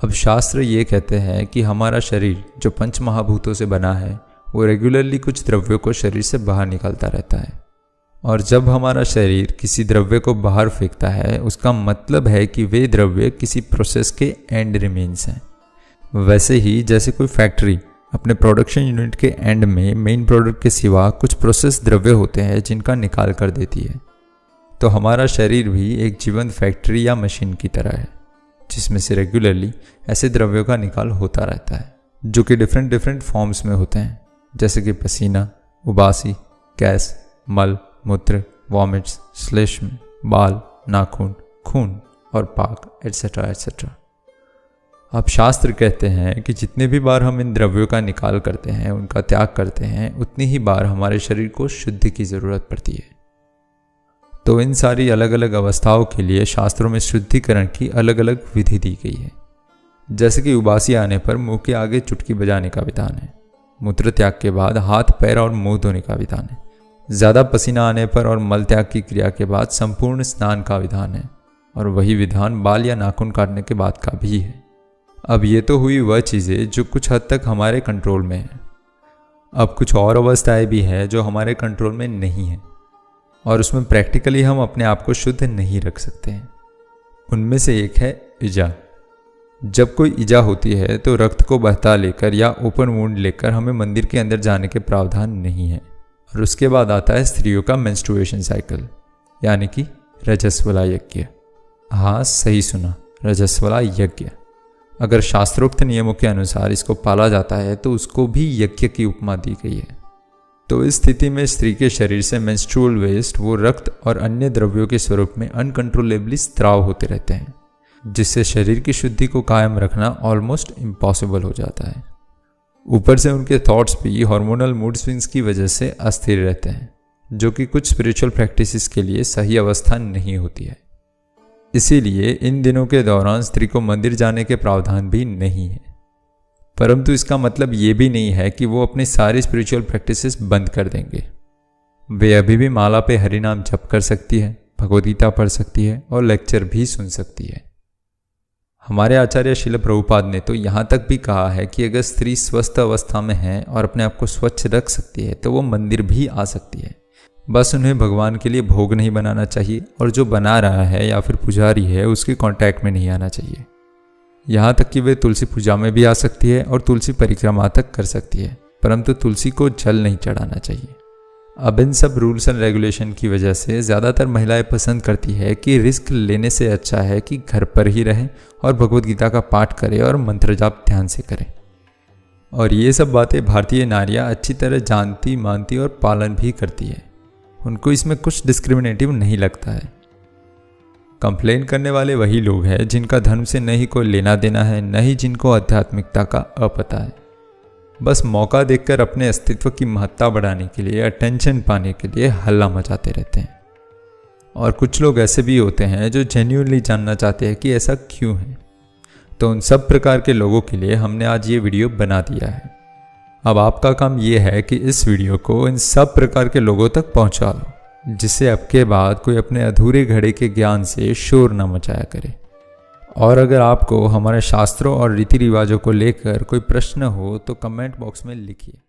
अब शास्त्र ये कहते हैं कि हमारा शरीर जो पंच महाभूतों से बना है वो रेगुलरली कुछ द्रव्यों को शरीर से बाहर निकालता रहता है, और जब हमारा शरीर किसी द्रव्य को बाहर फेंकता है उसका मतलब है कि वे द्रव्य किसी प्रोसेस के एंड रिमेन्स हैं। वैसे ही जैसे कोई फैक्ट्री अपने प्रोडक्शन यूनिट के एंड में मेन प्रोडक्ट के सिवा कुछ प्रोसेस द्रव्य होते हैं जिनका निकाल कर देती है, तो हमारा शरीर भी एक जीवंत फैक्ट्री या मशीन की तरह है जिसमें से रेगुलरली ऐसे द्रव्यों का निकाल होता रहता है जो कि डिफरेंट फॉर्म्स में होते हैं, जैसे कि पसीना, उबासी, गैस, मल, मूत्र, वॉमिट्स, श्लेष्म, बाल, नाखून, खून और पाक एटसेट्रा एटसेट्रा। अब शास्त्र कहते हैं कि जितने भी बार हम इन द्रव्यों का निकाल करते हैं, उनका त्याग करते हैं, उतनी ही बार हमारे शरीर को शुद्धि की ज़रूरत पड़ती है। तो इन सारी अलग अलग अवस्थाओं के लिए शास्त्रों में शुद्धिकरण की अलग अलग विधि दी गई है। जैसे कि उबासी आने पर मुंह के आगे चुटकी बजाने का विधान है, मूत्र त्याग के बाद हाथ, पैर और मुंह धोने का विधान है, ज़्यादा पसीना आने पर और मल त्याग की क्रिया के बाद संपूर्ण स्नान का विधान है, और वही विधान बाल या नाखून काटने के बाद का भी है। अब ये तो हुई वह चीज़ें जो कुछ हद तक हमारे कंट्रोल में हैं। अब कुछ और अवस्थाएं भी हैं जो हमारे कंट्रोल में नहीं हैं और उसमें प्रैक्टिकली हम अपने आप को शुद्ध नहीं रख सकते हैं। उनमें से एक है इजा। जब कोई इजा होती है तो रक्त को बहता लेकर या ओपन वुंड लेकर हमें मंदिर के अंदर जाने के प्रावधान नहीं है। और उसके बाद आता है स्त्रियों का मेंस्ट्रुएशन साइकिल, यानी कि रजस्वला यज्ञ। हाँ, सही सुना, रजस्वला यज्ञ। अगर शास्त्रोक्त नियमों के अनुसार इसको पाला जाता है तो उसको भी यज्ञ की उपमा दी गई है। तो इस स्थिति में स्त्री के शरीर से मेंस्ट्रुअल वेस्ट, वो रक्त और अन्य द्रव्यों के स्वरूप में अनकंट्रोलेबली स्त्राव होते रहते हैं, जिससे शरीर की शुद्धि को कायम रखना ऑलमोस्ट इम्पॉसिबल हो जाता है। ऊपर से उनके थॉट्स भी हार्मोनल मूड स्विंग्स की वजह से अस्थिर रहते हैं, जो कि कुछ स्पिरिचुअल प्रैक्टिसेस के लिए सही अवस्था नहीं होती है। इसीलिए इन दिनों के दौरान स्त्री को मंदिर जाने के प्रावधान भी नहीं है। परंतु इसका मतलब ये भी नहीं है कि वो अपनी सारी स्पिरिचुअल प्रैक्टिसेस बंद कर देंगे। वे अभी भी माला पे हरि नाम जप कर सकती है, भगवद गीता पढ़ सकती है और लेक्चर भी सुन सकती है। हमारे आचार्य श्रील प्रभुपाद ने तो यहाँ तक भी कहा है कि अगर स्त्री स्वस्थ अवस्था में है और अपने आप को स्वच्छ रख सकती है तो वो मंदिर भी आ सकती है। बस उन्हें भगवान के लिए भोग नहीं बनाना चाहिए और जो बना रहा है या फिर पुजारी है उसके कांटेक्ट में नहीं आना चाहिए। यहाँ तक कि वे तुलसी पूजा में भी आ सकती है और तुलसी परिक्रमा तक कर सकती है, परंतु तुलसी को जल नहीं चढ़ाना चाहिए। अब इन सब रूल्स एंड रेगुलेशन की वजह से ज़्यादातर महिलाएं पसंद करती है कि रिस्क लेने से अच्छा है कि घर पर ही रहें और भगवद गीता का पाठ करें और मंत्र जाप ध्यान से करें। और ये सब बातें भारतीय नारियां अच्छी तरह जानती, मानती और पालन भी करती है। उनको इसमें कुछ डिस्क्रिमिनेटिव नहीं लगता है। कंप्लेन करने वाले वही लोग हैं जिनका धर्म से न ही कोई लेना देना है, न ही जिनको आध्यात्मिकता का अपता है। बस मौका देखकर अपने अस्तित्व की महत्ता बढ़ाने के लिए, अटेंशन पाने के लिए हल्ला मचाते रहते हैं। और कुछ लोग ऐसे भी होते हैं जो जेन्युइनली जानना चाहते हैं कि ऐसा क्यों है। तो उन सब प्रकार के लोगों के लिए हमने आज ये वीडियो बना दिया है। अब आपका काम ये है कि इस वीडियो को इन सब प्रकार के लोगों तक पहुंचा लो, जिससे अब के बाद कोई अपने अधूरे घड़े के ज्ञान से शोर न मचाया करे। और अगर आपको हमारे शास्त्रों और रीति रिवाजों को लेकर कोई प्रश्न हो तो कमेंट बॉक्स में लिखिए।